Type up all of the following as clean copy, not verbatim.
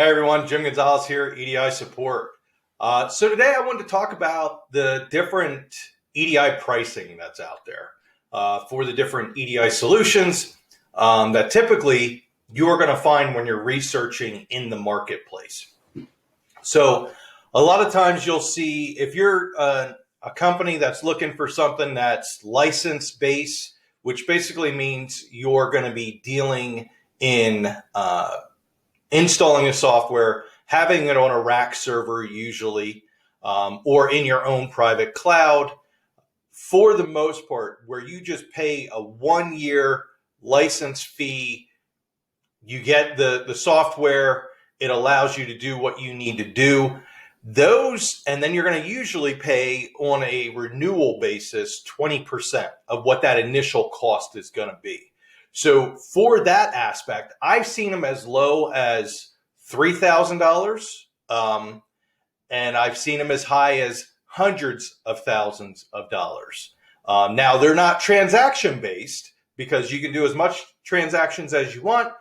Hey everyone, Jim Gonzalez here, EDI Support. So today I wanted to talk about the different EDI pricing that's out there for the different EDI solutions that typically you're going to find when you're researching in the marketplace. So a lot of times you'll see if you're a company that's looking for something that's license-based, which basically means you're going to be dealing in installing a software, having it on a rack server usually, or in your own private cloud, for the most part, where you just pay a 1-year license fee. You get the software, it allows you to do what you need to do. Those, and then you're going to usually pay on a renewal basis 20% of what that initial cost is going to be. So for that aspect, I've seen them as low as $3,000, and I've seen them as high as hundreds of thousands of dollars. Now, they're not transaction-based because you can do as much transactions as you want,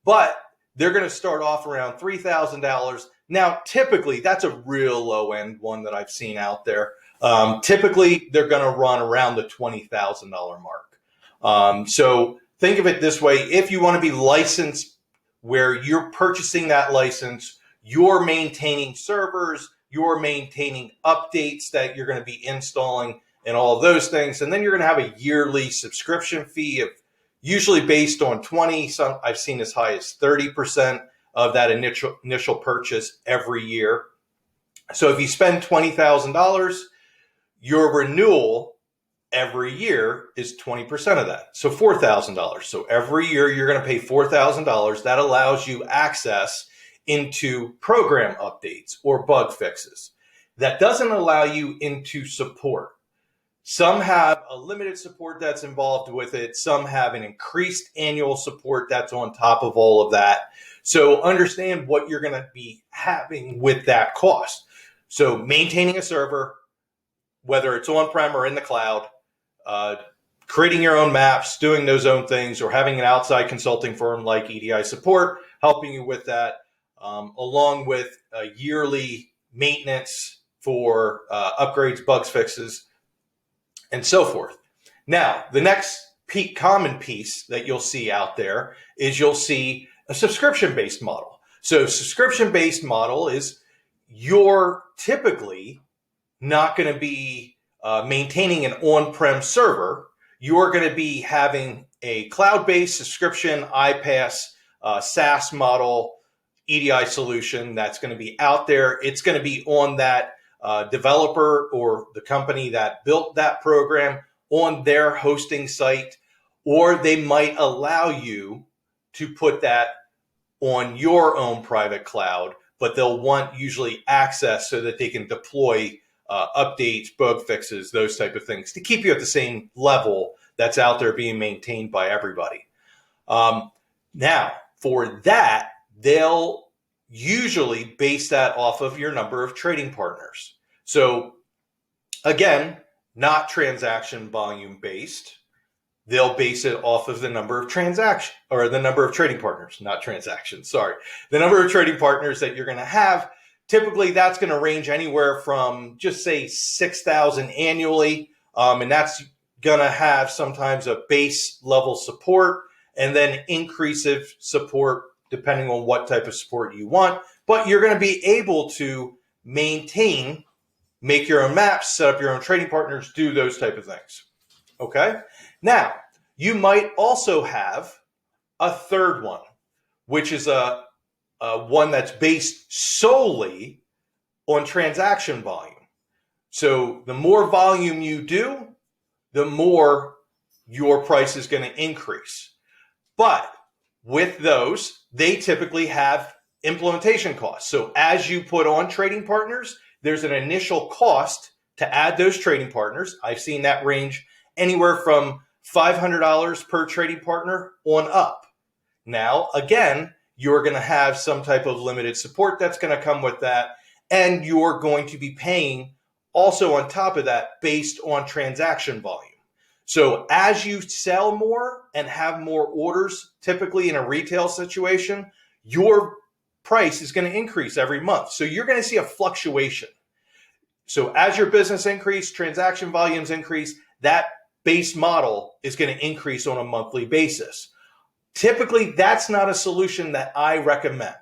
but they're going to start off around $3,000. Now, typically, that's a real low-end one that I've seen out there. Typically, they're going to run around the $20,000 mark. So think of it this way. If you want to be licensed where you're purchasing that license, you're maintaining servers, you're maintaining updates that you're going to be installing and all of those things. And then you're going to have a yearly subscription fee of usually based on 20, some I've seen as high as 30% of that initial purchase every year. So if you spend $20,000, your renewal every year is 20% of that. So $4,000. So every year you're going to pay $4,000. That allows you access into program updates or bug fixes. That doesn't allow you into support. Some have a limited support that's involved with it. Some have an increased annual support that's on top of all of that. So understand what you're going to be having with that cost. So maintaining a server, whether it's on-prem or in the cloud, creating your own maps, doing those own things, or having an outside consulting firm like EDI Support helping you with that, along with yearly maintenance for upgrades, bugs, fixes, and so forth. Now, the next common piece that you'll see out there is you'll see a subscription-based model. So subscription-based model is you're typically not going to be maintaining an on-prem server. You're going to be having a cloud-based subscription, iPaaS, SaaS model, EDI solution that's going to be out there. It's going to be on that developer or the company that built that program on their hosting site, or they might allow you to put that on your own private cloud, but they'll want usually access so that they can deploy updates, bug fixes, those type of things to keep you at the same level that's out there being maintained by everybody. Now, for that, they'll usually base that off of your number of trading partners. So again, not transaction volume based. They'll base it off of the number of transactions or the number of trading partners, not transactions. Sorry. The number of trading partners that you're going to have. Typically, that's going to range anywhere from just say 6,000 annually. And that's going to have sometimes a base level support and then increasive support depending on what type of support you want. But you're going to be able to maintain, make your own maps, set up your own trading partners, do those type of things. Okay. Now, you might also have a third one, which is a one that's based solely on transaction volume. So the more volume you do, the more your price is going to increase. But with those, they typically have implementation costs. So as you put on trading partners, there's an initial cost to add those trading partners. I've seen that range anywhere from $500 per trading partner on up. Now, again, you're going to have some type of limited support that's going to come with that. And you're going to be paying also on top of that based on transaction volume. So as you sell more and have more orders, typically in a retail situation, your price is going to increase every month. So you're going to see a fluctuation. So as your business increase, transaction volumes increase, that base model is going to increase on a monthly basis. Typically, that's not a solution that I recommend,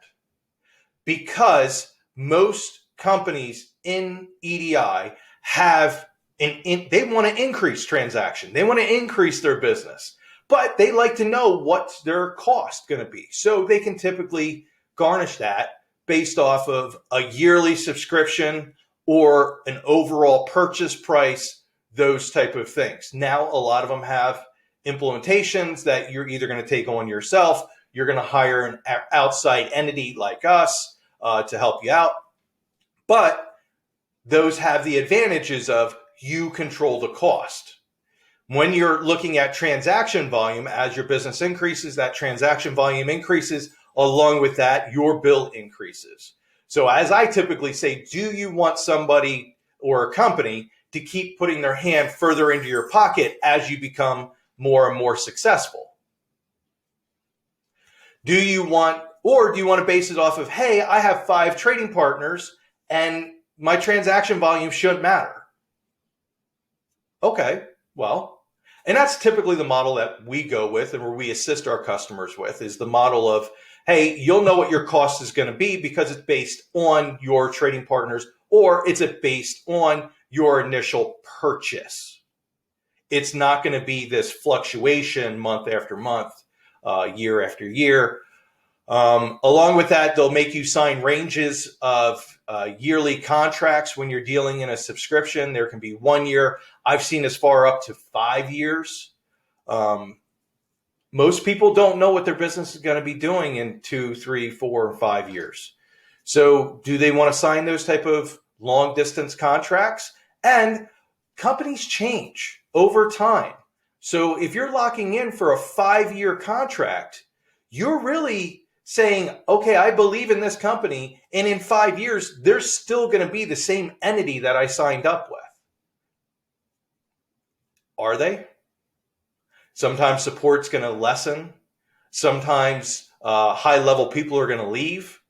because most companies in EDI have they want to increase transaction. They want to increase their business, but they like to know what's their cost going to be. So they can typically garnish that based off of a yearly subscription or an overall purchase price, those type of things. Now, a lot of them have implementations that you're either going to take on yourself, you're going to hire an outside entity like us to help you out. But those have the advantages of you control the cost. When you're looking at transaction volume, as your business increases, that transaction volume increases. Along with that, your bill increases. So as I typically say, do you want somebody or a company to keep putting their hand further into your pocket as you become more and more successful? Do you want to base it off of, hey, I have 5 trading partners and my transaction volume shouldn't matter? Okay, well, and that's typically the model that we go with and where we assist our customers with, is the model of, hey, you'll know what your cost is going to be because it's based on your trading partners, or it's based on your initial purchase. It's not going to be this fluctuation month after month, year after year. Along with that, they'll make you sign ranges of yearly contracts when you're dealing in a subscription. There can be 1 year. I've seen as far up to 5 years. Most people don't know what their business is going to be doing in 2, 3, 4, 5 years. So do they want to sign those type of long distance contracts? And companies change over time. So if you're locking in for a 5-year contract, you're really saying, okay, I believe in this company, and in 5 years, they're still going to be the same entity that I signed up with. Are they? Sometimes support's going to lessen. Sometimes high-level people are going to leave.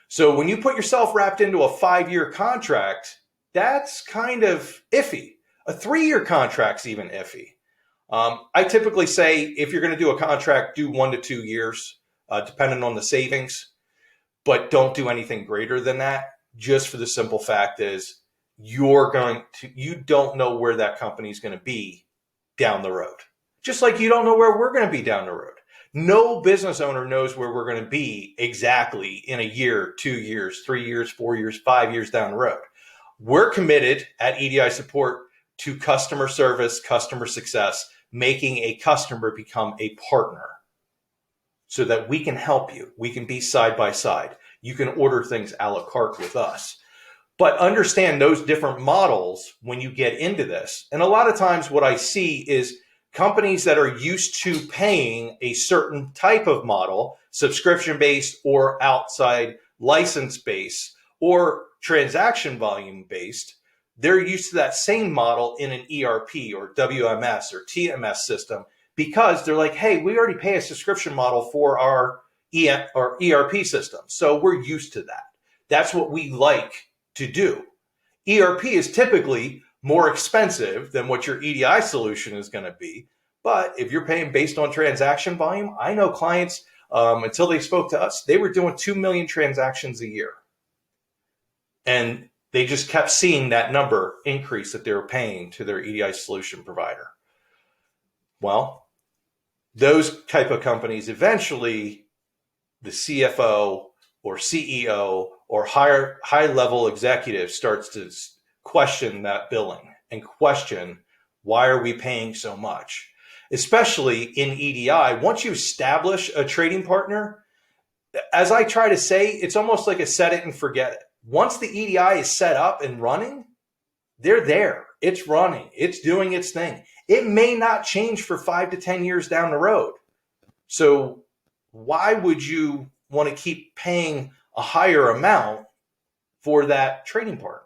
So when you put yourself wrapped into a 5-year contract, that's kind of iffy. A 3-year contract's even iffy. I typically say if you're going to do a contract, do 1 to 2 years, depending on the savings, but don't do anything greater than that. Just for the simple fact is you don't know where that company's going to be down the road. Just like you don't know where we're going to be down the road. No business owner knows where we're going to be exactly in a year, 2 years, 3 years, 4 years, 5 years down the road. We're committed at EDI Support to customer service, customer success, making a customer become a partner so that we can help you. We can be side by side. You can order things a la carte with us. But understand those different models when you get into this. And a lot of times what I see is companies that are used to paying a certain type of model, subscription-based or outside license-based or transaction volume-based, they're used to that same model in an ERP or WMS or TMS system because they're like, hey, we already pay a subscription model for our ERP system. So we're used to that. That's what we like to do. ERP is typically more expensive than what your EDI solution is going to be. But if you're paying based on transaction volume, I know clients, until they spoke to us, they were doing 2 million transactions a year. And they just kept seeing that number increase that they were paying to their EDI solution provider. Well, those type of companies, eventually the CFO or CEO or high-level executive starts to question that billing and question, why are we paying so much? Especially in EDI, once you establish a trading partner, as I try to say, it's almost like a set it and forget it. Once the EDI is set up and running, they're there. It's running. It's doing its thing. It may not change for 5 to 10 years down the road. So why would you want to keep paying a higher amount for that trading partner?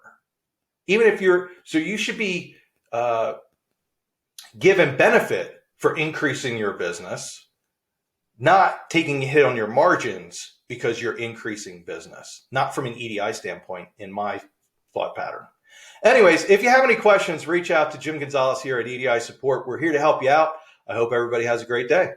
Even if you should be given benefit for increasing your business, not taking a hit on your margins because you're increasing business, not from an EDI standpoint in my thought pattern. Anyways, if you have any questions, reach out to Jim Gonzalez here at EDI Support. We're here to help you out. I hope everybody has a great day.